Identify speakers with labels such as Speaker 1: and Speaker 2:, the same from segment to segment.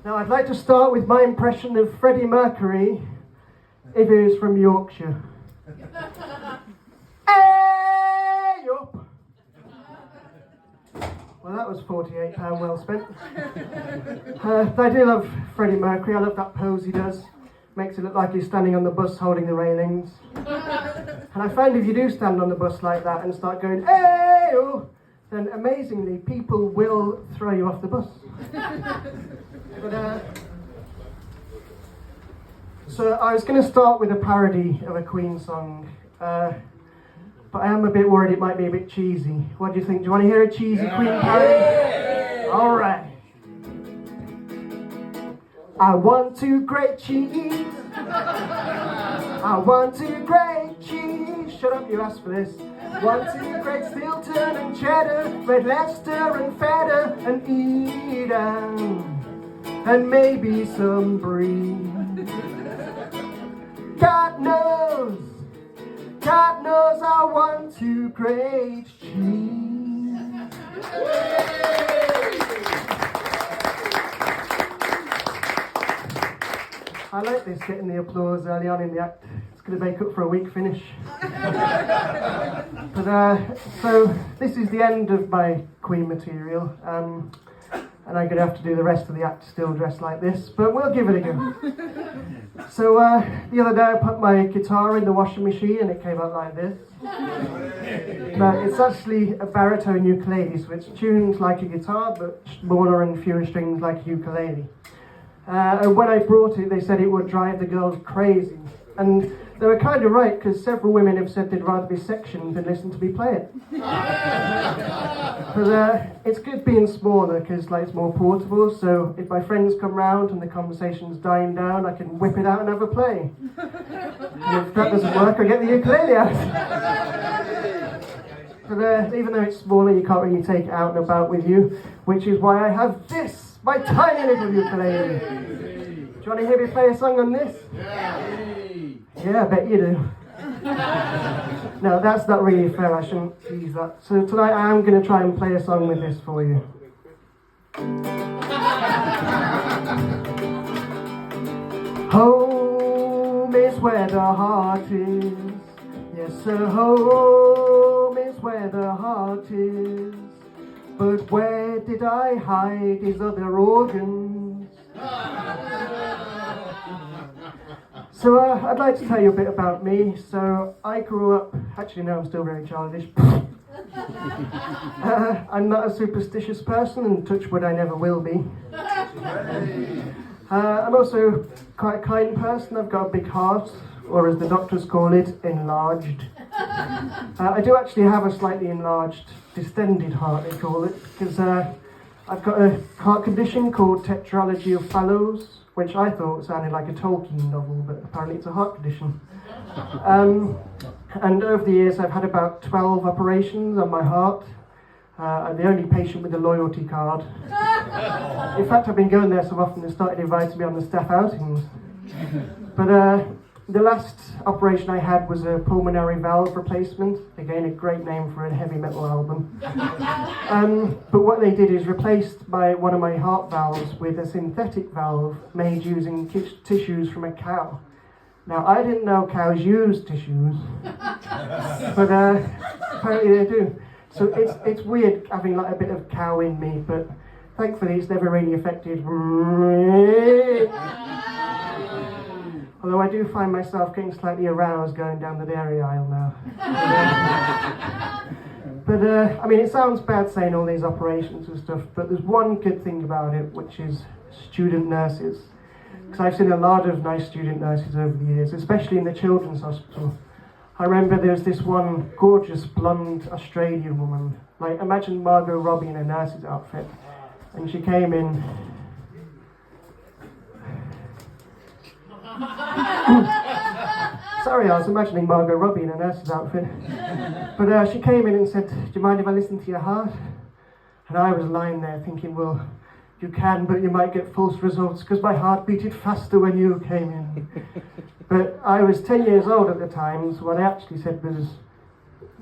Speaker 1: Now I'd like to start with my impression of Freddie Mercury if he was from Yorkshire. Hey up! Well, that was £48 well spent. I do love Freddie Mercury. I love that pose he does. Makes it look like he's standing on the bus holding the railings. And I find if you do stand on the bus like that and start going, hey oh, then amazingly people will throw you off the bus. So I was going to start with a parody of a Queen song, but I am a bit worried it might be a bit cheesy. What do you think? Do you want to hear a cheesy Queen parody? All right. I want to grate cheese. I want to grate cheese. Shut up, you asked for this. Want to grate Stilton and cheddar, red Leicester and feta and Edam, and maybe some brie. God knows I want to grate cheese. I like this, getting the applause early on in the act. It's going to make up for a weak finish. So this is the end of my Queen material, and I'm going to have to do the rest of the act still dressed like this, but we'll give it a go. So the other day I put my guitar in the washing machine and it came out like this. Now, it's actually a baritone ukulele, so it's tuned like a guitar, but smaller and fewer strings like a ukulele. And when I brought it, they said it would drive the girls crazy. And they were kind of right, because several women have said they'd rather be sectioned than listen to me play it. But it's good being smaller, because it's more portable, so if my friends come round and the conversation's dying down, I can whip it out and have a play. And if that doesn't work, I get the ukulele out. But even though it's smaller, you can't really take it out and about with you, which is why I have this. My tiny little ukulele. Do you want to hear me play a song on this? Yeah, I bet you do. No, that's not really fair. I shouldn't use that. So tonight I am going to try and play a song with this for you. Home is where the heart is. Yes, sir, home is where the heart is. But where did I hide his other organs? So I'd like to tell you a bit about me. So I grew up, actually no, I'm still very childish. I'm not a superstitious person, and touch wood I never will be. I'm also quite a kind person. I've got a big heart, or as the doctors call it, enlarged. I do actually have a slightly enlarged, distended heart, they call it, because I've got a heart condition called tetralogy of Fallot, which I thought sounded like a Tolkien novel, but apparently it's a heart condition. And over the years I've had about 12 operations on my heart. I'm the only patient with a loyalty card. In fact, I've been going there so often they started inviting me on the staff outings. But the last operation I had was a pulmonary valve replacement. Again, a great name for a heavy metal album. But what they did is replaced one of my heart valves with a synthetic valve made using tissues from a cow. Now, I didn't know cows use tissues, but apparently they do. So it's weird having a bit of cow in me, but thankfully it's never really affected. Although I do find myself getting slightly aroused going down the dairy aisle now. But, it sounds bad saying all these operations and stuff, but there's one good thing about it, which is student nurses. Because I've seen a lot of nice student nurses over the years, especially in the children's hospital. I remember there was this one gorgeous blonde Australian woman. Imagine Margot Robbie in a nurse's outfit. And she came in. Sorry, I was imagining Margot Robbie in a nurse's outfit. But she came in and said, "Do you mind if I listen to your heart?" And I was lying there thinking, well, you can, but you might get false results because my heart beated faster when you came in. But I was 10 years old at the time, so what I actually said was,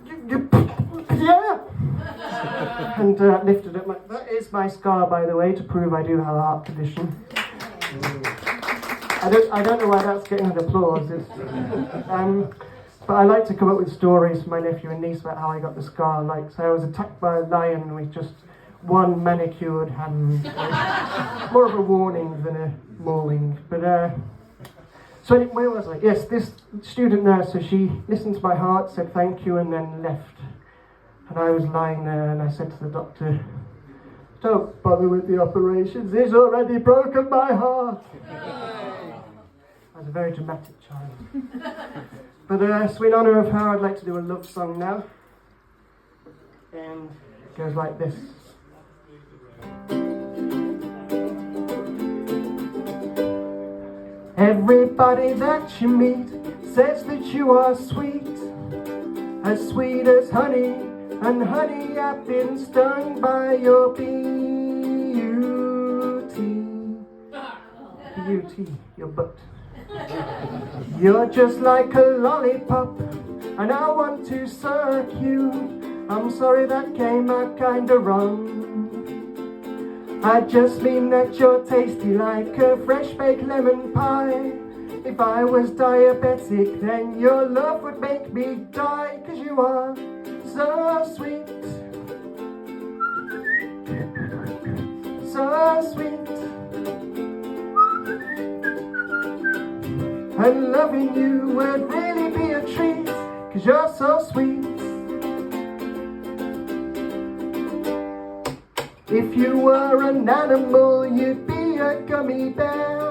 Speaker 1: yeah! And lifted up that is my scar, by the way, to prove I do have a heart condition. I don't know why that's getting an applause. But I like to come up with stories for my nephew and niece about how I got the scar. Like, say I was attacked by a lion with just one manicured hand. More of a warning than a mauling. But so where was I? Yes, this student nurse. So she listened to my heart, said thank you, and then left. And I was lying there, and I said to the doctor, "Don't bother with the operations. He's already broken my heart." I was a very dramatic child. But so in honour of her, I'd like to do a love song now. And it goes like this. Everybody that you meet says that you are sweet as honey, and honey, I've been stung by your beauty. Beauty, your butt. You're just like a lollipop, and I want to suck you. I'm sorry that came out kinda wrong. I just mean that you're tasty like a fresh baked lemon pie. If I was diabetic, then your love would make me die, 'cause you are so sweet, so sweet. And loving you would really be a treat, 'cause you're so sweet. If you were an animal, you'd be a gummy bear.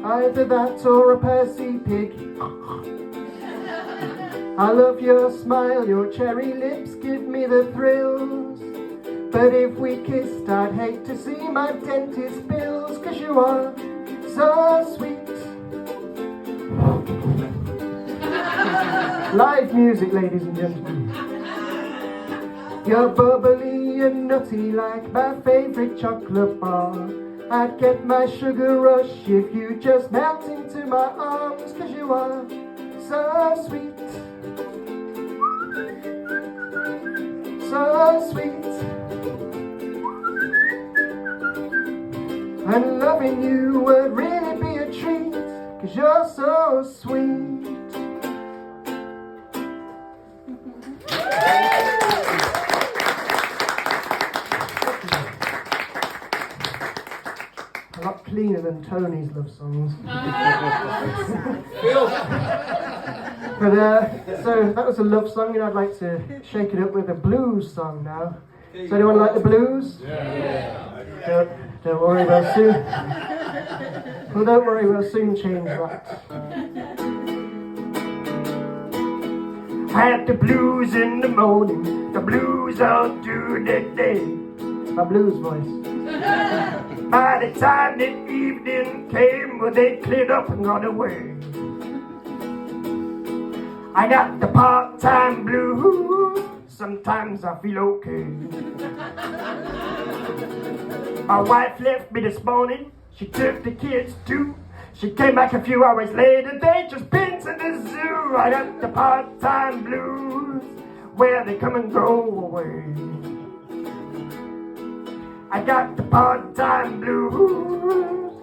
Speaker 1: Either that or a Percy pig. I love your smile, your cherry lips give me the thrills. But if we kissed, I'd hate to see my dentist bills, 'cause you are so sweet. Live music, ladies and gentlemen. You're bubbly and nutty like my favourite chocolate bar. I'd get my sugar rush if you just melt into my arms, 'cause you are so sweet, so sweet. And loving you would really be a treat, 'cause you're so sweet. A lot cleaner than Tony's love songs. But so that was a love song, and I'd like to shake it up with a blues song now. Does anyone like the blues? Yeah. Don't worry, we'll soon. Well, don't worry, we'll soon change that. I had the blues in the morning, the blues all through the day. My blues voice. By the time the evening came, well, they cleared up and gone away. I got the part-time blues, sometimes I feel okay. My wife left me this morning, she took the kids too. She came back a few hours later, they just been to the zoo. I got the part-time blues, where they come and go away. I got the part-time blues.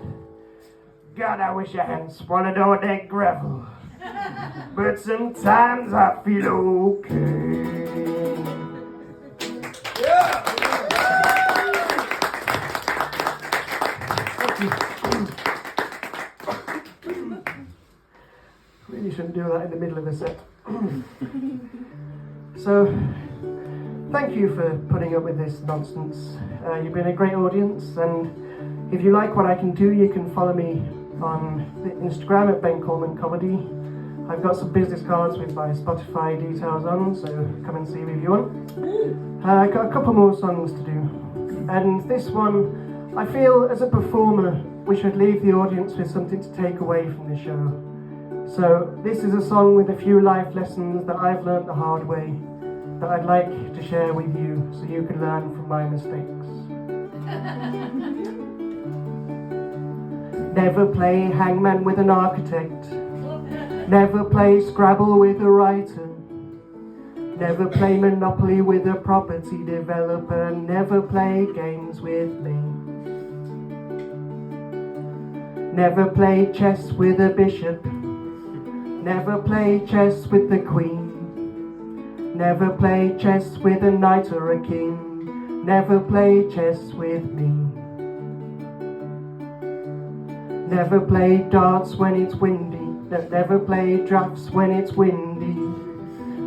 Speaker 1: God, I wish I hadn't swallowed all that gravel. But sometimes I feel okay. Yeah. Really shouldn't do that in the middle of a set. So, thank you for putting up with this nonsense. You've been a great audience, and if you like what I can do, you can follow me on the Instagram at Ben Coleman Comedy. I've got some business cards with my Spotify details on, so come and see me if you want. I've got a couple more songs to do, and this one, I feel as a performer, we should leave the audience with something to take away from the show. So this is a song with a few life lessons that I've learned the hard way, that I'd like to share with you so you can learn from my mistakes. Never play hangman with an architect. Never play Scrabble with a writer. Never play Monopoly with a property developer. Never play games with me. Never play chess with a bishop. Never play chess with the queen. Never play chess with a knight or a king. Never play chess with me. Never play darts when it's windy. Never play drafts when it's windy.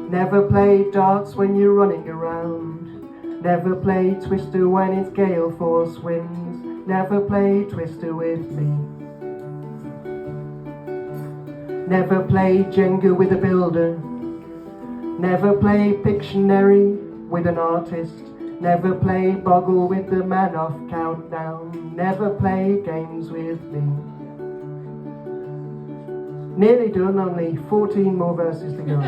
Speaker 1: Never play darts when you're running around. Never play Twister when it's gale force winds. Never play Twister with me. Never play Jenga with a builder. Never play Pictionary with an artist. Never play Boggle with the man off countdown. Never play games with me. Nearly done, only 14 more verses to go.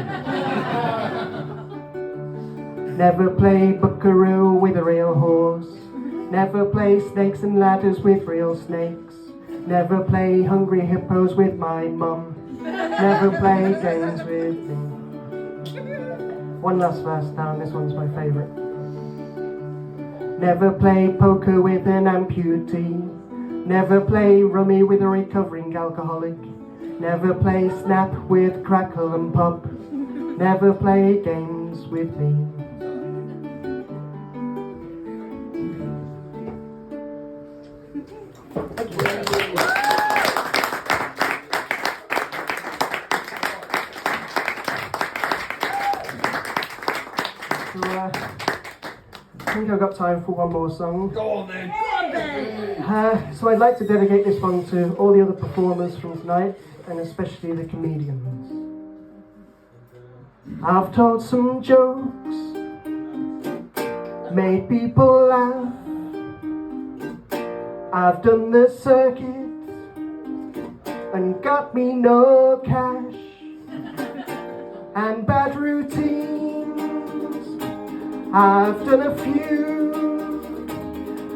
Speaker 1: Never play Buckaroo with a real horse. Never play Snakes and Ladders with real snakes. Never play Hungry Hippos with my mum. Never play games with me. One last verse down, this one's my favourite. Never play poker with an amputee. Never play rummy with a recovering alcoholic. Never play snap with crackle and pop. Never play games with me. I think I've got time for one more song.
Speaker 2: Go on then. Go on then.
Speaker 1: So I'd like to dedicate this one to all the other performers from tonight, and especially the comedians. I've told some jokes, made people laugh. I've done the circuit and got me no cash and bad routines. I've done a few.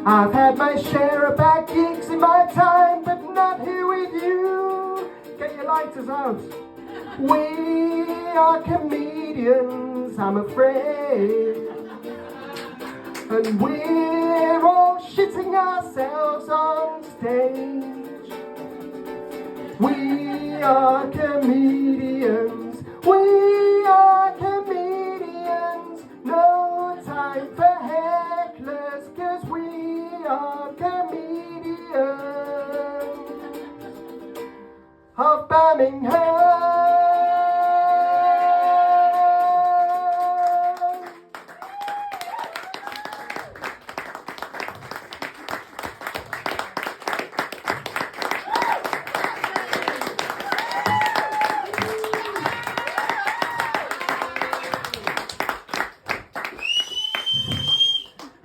Speaker 1: I've had my share of bad gigs in my time, but not here with you. Get your lighters out. We are comedians, I'm afraid, and we're all shitting ourselves on stage. We are comedians. We are comedians. No time for hecklers, 'cause we are comedians of Birmingham.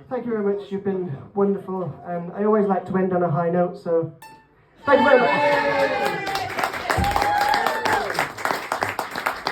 Speaker 1: Thank you very much, you've been wonderful, and I always like to end on a high note, so thank you very much.